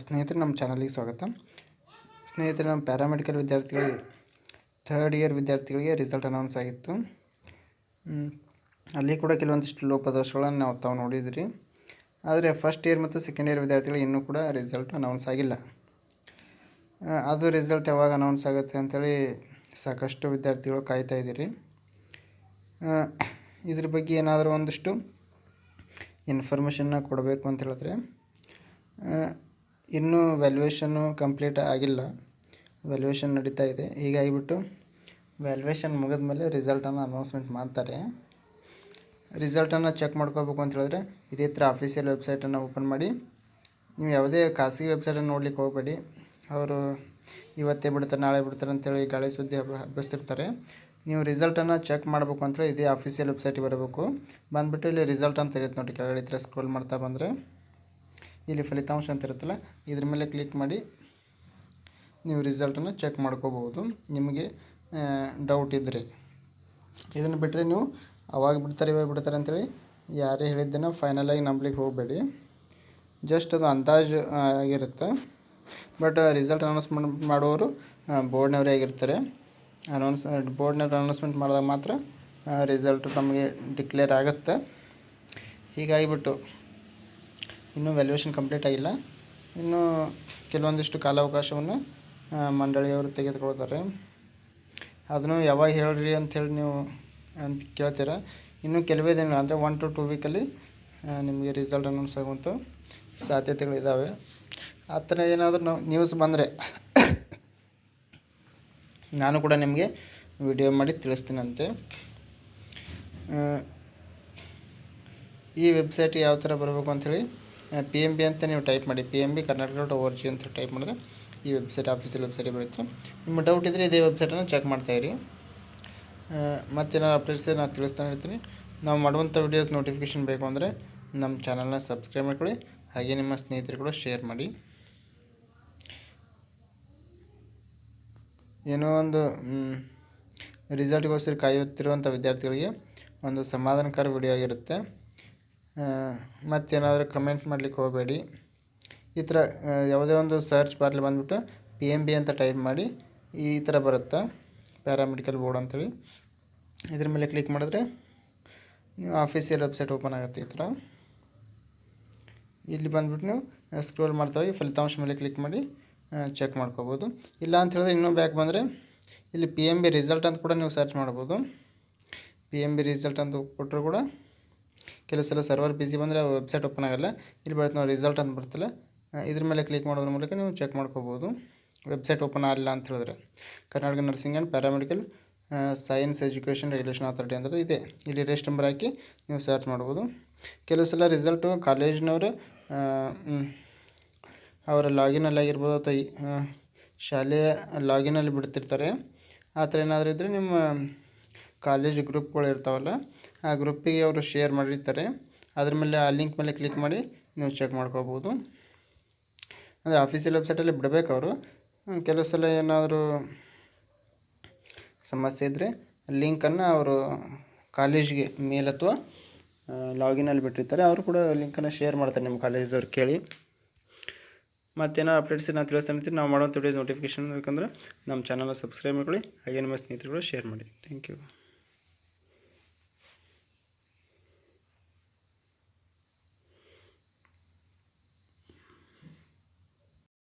ಸ್ನೇಹಿತರೆ, ನಮ್ಮ ಚಾನಲಿಗೆ ಸ್ವಾಗತ. ಸ್ನೇಹಿತರೆ, ನಮ್ಮ ಪ್ಯಾರಾಮೆಡಿಕಲ್ ವಿದ್ಯಾರ್ಥಿಗಳಿಗೆ ಥರ್ಡ್ ಇಯರ್ ವಿದ್ಯಾರ್ಥಿಗಳಿಗೆ ರಿಸಲ್ಟ್ ಅನೌನ್ಸ್ ಆಗಿತ್ತು. ಅಲ್ಲಿ ಕೂಡ ಕೆಲವೊಂದಿಷ್ಟು ಲೋಪದೋಷಗಳನ್ನು ನಾವು ತಾವು ನೋಡಿದ್ರಿ. ಆದರೆ ಫಸ್ಟ್ ಇಯರ್ ಮತ್ತು ಸೆಕೆಂಡ್ ಇಯರ್ ವಿದ್ಯಾರ್ಥಿಗಳಿಗೆ ಇನ್ನೂ ಕೂಡ ರಿಸಲ್ಟ್ ಅನೌನ್ಸ್ ಆಗಿಲ್ಲ. ಅದು ರಿಸಲ್ಟ್ ಯಾವಾಗ ಅನೌನ್ಸ್ ಆಗುತ್ತೆ ಅಂಥೇಳಿ ಸಾಕಷ್ಟು ವಿದ್ಯಾರ್ಥಿಗಳು ಕಾಯ್ತಾ ಇದ್ದೀರಿ. ಇದ್ರ ಬಗ್ಗೆ ಏನಾದರೂ ಒಂದಿಷ್ಟು ಇನ್ಫಾರ್ಮೇಷನ್ನ ಕೊಡಬೇಕು ಅಂತ ಹೇಳಿದ್ರೆ, ಇನ್ನೂ ವ್ಯಾಲ್ಯೂಯೇಷನ್ನು ಕಂಪ್ಲೀಟ್ ಆಗಿಲ್ಲ. ವ್ಯಾಲ್ಯೂಯೇಷನ್ ನಡೀತಾ ಇದೆ. ಹೀಗಾಗಿಬಿಟ್ಟು ವ್ಯಾಲ್ಯೂಯೇಷನ್ ಮುಗಿದ ಮೇಲೆ ರಿಸಲ್ಟನ್ನು ಅನೌನ್ಸ್ಮೆಂಟ್ ಮಾಡ್ತಾರೆ. ರಿಸಲ್ಟನ್ನು ಚೆಕ್ ಮಾಡ್ಕೋಬೇಕು ಅಂತ ಹೇಳಿದ್ರೆ ಇದೇ ಥರ ಅಫಿಷಿಯಲ್ ವೆಬ್ಸೈಟನ್ನು ಓಪನ್ ಮಾಡಿ. ನೀವು ಯಾವುದೇ ಖಾಸಗಿ ವೆಬ್ಸೈಟನ್ನು ನೋಡ್ಲಿಕ್ಕೆ ಹೋಗಬೇಡಿ. ಅವರು ಇವತ್ತೇ ಬಿಡ್ತಾರೆ, ನಾಳೆ ಬಿಡ್ತಾರೆ ಅಂತೇಳಿ ಗಾಳಿ ಸುದ್ದಿ ಹಬ್ಬಿಸ್ತಿರ್ತಾರೆ. ನೀವು ರಿಸಲ್ಟನ್ನು ಚೆಕ್ ಮಾಡಬೇಕು ಅಂತೇಳಿ ಇದೇ ಅಫಿಷಿಯಲ್ ವೆಬ್ಸೈಟಿಗೆ ಬರಬೇಕು. ಬಂದುಬಿಟ್ಟು ಇಲ್ಲಿ ರಿಸಲ್ಟ್ ಅಂತ ಇರುತ್ತೆ ನೋಡಿ, ಕೆಳಗಡೆ ಈ ಥರ ಸ್ಕ್ರೋಲ್ ಮಾಡ್ತಾ ಬಂದರೆ ಇಲ್ಲಿ ಫಲಿತಾಂಶ ಅಂತ ಇರುತ್ತಲ್ಲ, ಇದ್ರ ಮೇಲೆ ಕ್ಲಿಕ್ ಮಾಡಿ ನೀವು ರಿಸಲ್ಟನ್ನು ಚೆಕ್ ಮಾಡ್ಕೋಬೋದು. ನಿಮಗೆ ಡೌಟ್ ಇದ್ದರೆ ಇದನ್ನು ಬಿಟ್ಟರೆ ನೀವು ಅವಾಗ ಬಿಡ್ತಾರೆ ಇವಾಗ ಬಿಡ್ತಾರೆ ಅಂತೇಳಿ ಯಾರೇ ಹೇಳಿದ್ದನ್ನು ಫೈನಲಾಗಿ ನಂಬಲಿಕ್ಕೆ ಹೋಗಬೇಡಿ. ಜಸ್ಟ್ ಅದು ಅಂದಾಜು ಆಗಿರುತ್ತೆ. ಬಟ್ ರಿಸಲ್ಟ್ ಅನೌನ್ಸ್ಮೆಂಟ್ ಮಾಡುವವರು ಬೋರ್ಡ್ನವರೇ ಆಗಿರ್ತಾರೆ. ಬೋರ್ಡ್ನವ್ರು ಅನೌನ್ಸ್ಮೆಂಟ್ ಮಾಡಿದಾಗ ಮಾತ್ರ ರಿಸಲ್ಟು ನಮಗೆ ಡಿಕ್ಲೇರ್ ಆಗುತ್ತೆ. ಹೀಗಾಗಿಬಿಟ್ಟು ಇನ್ನೂ ವ್ಯಾಲ್ಯೂಯೇಷನ್ ಕಂಪ್ಲೀಟ್ ಆಗಿಲ್ಲ. ಇನ್ನೂ ಕೆಲವೊಂದಿಷ್ಟು ಕಾಲಾವಕಾಶವನ್ನು ಮಂಡಳಿಯವರು ತೆಗೆದುಕೊಳ್ತಾರೆ. ಅದನ್ನು ಯಾವಾಗ ಹೇಳ್ರಿ ಅಂಥೇಳಿ ನೀವು ಅಂತ ಕೇಳ್ತೀರ. ಇನ್ನೂ ಕೆಲವೇ ದಿನ ಅಂದರೆ 1 to 2 ವೀಕಲ್ಲಿ ನಿಮಗೆ ರಿಸಲ್ಟ್ ಅನೌನ್ಸ್ ಆಗುವಂಥ ಸಾಧ್ಯತೆಗಳಿದ್ದಾವೆ. ಆ ಥರ ಏನಾದರೂ ನ್ಯೂಸ್ ಬಂದರೆ ನಾನು ಕೂಡ ನಿಮಗೆ ವಿಡಿಯೋ ಮಾಡಿ ತಿಳಿಸ್ತೀನಂತೆ. ಈ ವೆಬ್ಸೈಟ್ ಯಾವ ಥರ ಬರಬೇಕು ಅಂಥೇಳಿ PMB ಅಂತ ನೀವು ಟೈಪ್ ಮಾಡಿ. PMB Karnataka.org ಅಂತ ಟೈಪ್ ಮಾಡಿದ್ರೆ ಈ ವೆಬ್ಸೈಟ್ ಆಫೀಸಿಯಲ್ ವೆಬ್ಸೈಟಿಗೆ ಬರುತ್ತೆ. ನಿಮ್ಮ ಡೌಟ್ ಇದ್ದರೆ ಇದೇ ವೆಬ್ಸೈಟನ್ನು ಚೆಕ್ ಮಾಡ್ತಾಯಿರಿ. ಮತ್ತೇನಾದ್ರು ಅಪ್ಡೇಟ್ಸ್ ನಾನು ತಿಳಿಸ್ತಾನೆ ಇರ್ತೀನಿ. ನಾವು ಮಾಡುವಂಥ ವೀಡಿಯೋಸ್ ನೋಟಿಫಿಕೇಷನ್ ಬೇಕು ಅಂದರೆ ನಮ್ಮ ಚಾನಲ್ನ ಸಬ್ಸ್ಕ್ರೈಬ್ ಮಾಡ್ಕೊಳ್ಳಿ. ಹಾಗೆ ನಿಮ್ಮ ಸ್ನೇಹಿತರು ಕೂಡ ಶೇರ್ ಮಾಡಿ. ಏನೋ ಒಂದು ರಿಸಲ್ಟ್ಗೋಸ್ಕರ ಕಾಯುತ್ತಿರುವಂಥ ವಿದ್ಯಾರ್ಥಿಗಳಿಗೆ ಒಂದು ಸಮಾಧಾನಕರ ವಿಡಿಯೋ ಆಗಿರುತ್ತೆ. ಮತ್ತೇನಾದರೂ ಕಮೆಂಟ್ ಮಾಡಲಿಕ್ಕೆ ಹೋಗಬೇಡಿ. ಈ ಥರ ಯಾವುದೇ ಒಂದು ಸರ್ಚ್ ಬಾರ್ಲಿ ಬಂದುಬಿಟ್ಟು PMB ಅಂತ ಟೈಪ್ ಮಾಡಿ. ಈ ಥರ ಬರುತ್ತೆ ಪ್ಯಾರಾಮೆಡಿಕಲ್ ಬೋರ್ಡ್ ಅಂಥೇಳಿ. ಇದ್ರ ಮೇಲೆ ಕ್ಲಿಕ್ ಮಾಡಿದ್ರೆ ನೀವು ಆಫೀಸಿಯಲ್ ವೆಬ್ಸೈಟ್ ಓಪನ್ ಆಗುತ್ತೆ. ಈ ಥರ ಇಲ್ಲಿ ಬಂದುಬಿಟ್ಟು ನೀವು ಸ್ಕ್ರೋಲ್ ಮಾಡ್ತಾವೆ ಫಲಿತಾಂಶ ಮೇಲೆ ಕ್ಲಿಕ್ ಮಾಡಿ ಚೆಕ್ ಮಾಡ್ಕೋಬೋದು. ಇಲ್ಲ ಅಂತ ಹೇಳಿದ್ರೆ ಇನ್ನೂ ಬ್ಯಾಕ್ ಬಂದರೆ ಇಲ್ಲಿ PMB ರಿಸಲ್ಟ್ ಅಂತ ಕೂಡ ನೀವು ಸರ್ಚ್ ಮಾಡ್ಬೋದು. PMB ರಿಸಲ್ಟ್ ಅಂತ ಕೊಟ್ಟರು ಕೂಡ ಕೆಲವು ಸಲ ಸರ್ವರ್ ಬಿಸಿ ಬಂದರೆ ವೆಬ್ಸೈಟ್ ಓಪನ್ ಆಗೋಲ್ಲ. ಇಲ್ಲಿ ಬರುತ್ತೆ ನಾವು ರಿಸಲ್ಟ್ ಅಂತ ಬರ್ತಲ್ಲ, ಇದ್ರ ಮೇಲೆ ಕ್ಲಿಕ್ ಮಾಡೋದ್ರ ಮೂಲಕ ನೀವು ಚೆಕ್ ಮಾಡ್ಕೋಬೋದು. ವೆಬ್ಸೈಟ್ ಓಪನ್ ಆಗಲಿಲ್ಲ ಅಂತ ಹೇಳಿದ್ರೆ Karnataka nursing and paramedical science education regulation authority ಅಂತ ಇದೆ. ಇಲ್ಲಿ ರಿಜಿಸ್ಟರ್ ನಂಬರ್ ಹಾಕಿ ನೀವು ಸರ್ಚ್ ಮಾಡ್ಬೋದು. ಕೆಲವು ಸಲ ರಿಸಲ್ಟು ಕಾಲೇಜಿನವರು ಅವರ ಲಾಗಿನಲ್ಲಿ ಆಗಿರ್ಬೋದು ಅಥವಾ ಶಾಲೆಯ ಲಾಗಿನಲ್ಲಿ ಬಿಡ್ತಿರ್ತಾರೆ. ಆ ಥರ ಏನಾದರೂ ಇದ್ದರೆ ನಿಮ್ಮ ಕಾಲೇಜ್ ಗ್ರೂಪ್ಗಳು ಇರ್ತಾವಲ್ಲ, ಆ ಗ್ರೂಪಿಗೆ ಅವರು ಶೇರ್ ಮಾಡಿರ್ತಾರೆ. ಅದ್ರ ಮೇಲೆ ಆ ಲಿಂಕ್ ಮೇಲೆ ಕ್ಲಿಕ್ ಮಾಡಿ ನೀವು ಚೆಕ್ ಮಾಡ್ಕೋಬೋದು. ಅಂದರೆ ಆಫೀಸಿಯಲ್ ವೆಬ್ಸೈಟಲ್ಲಿ ಬಿಡಬೇಕು ಅವರು. ಕೆಲವು ಸಲ ಏನಾದರೂ ಸಮಸ್ಯೆ ಇದ್ದರೆ ಲಿಂಕನ್ನು ಅವರು ಕಾಲೇಜಿಗೆ ಮೇಲ್ ಅಥವಾ ಲಾಗಿನಲ್ಲಿ ಬಿಟ್ಟಿರ್ತಾರೆ. ಅವರು ಕೂಡ ಲಿಂಕನ್ನು ಶೇರ್ ಮಾಡ್ತಾರೆ ನಿಮ್ಮ ಕಾಲೇಜ್ದವ್ರು ಕೇಳಿ. ಮತ್ತೇನೋ ಅಪ್ಡೇಟ್ಸ್ ನಾನು ತಿಳಿಸ್ತಾನೆ. ನಾವು ಮಾಡೋಂಥ ವಿಡಿಯೋಸ್ ನೋಟಿಫಿಕೇಷನ್ ಬೇಕಂದ್ರೆ ನಮ್ಮ ಚಾನಲ್ನ ಸಬ್ಸ್ಕ್ರೈಬ್ ಮಾಡ್ಕೊಳ್ಳಿ. ಹಾಗೆ ನಿಮ್ಮ ಸ್ನೇಹಿತರುಗಳು ಶೇರ್ ಮಾಡಿ. Thank you.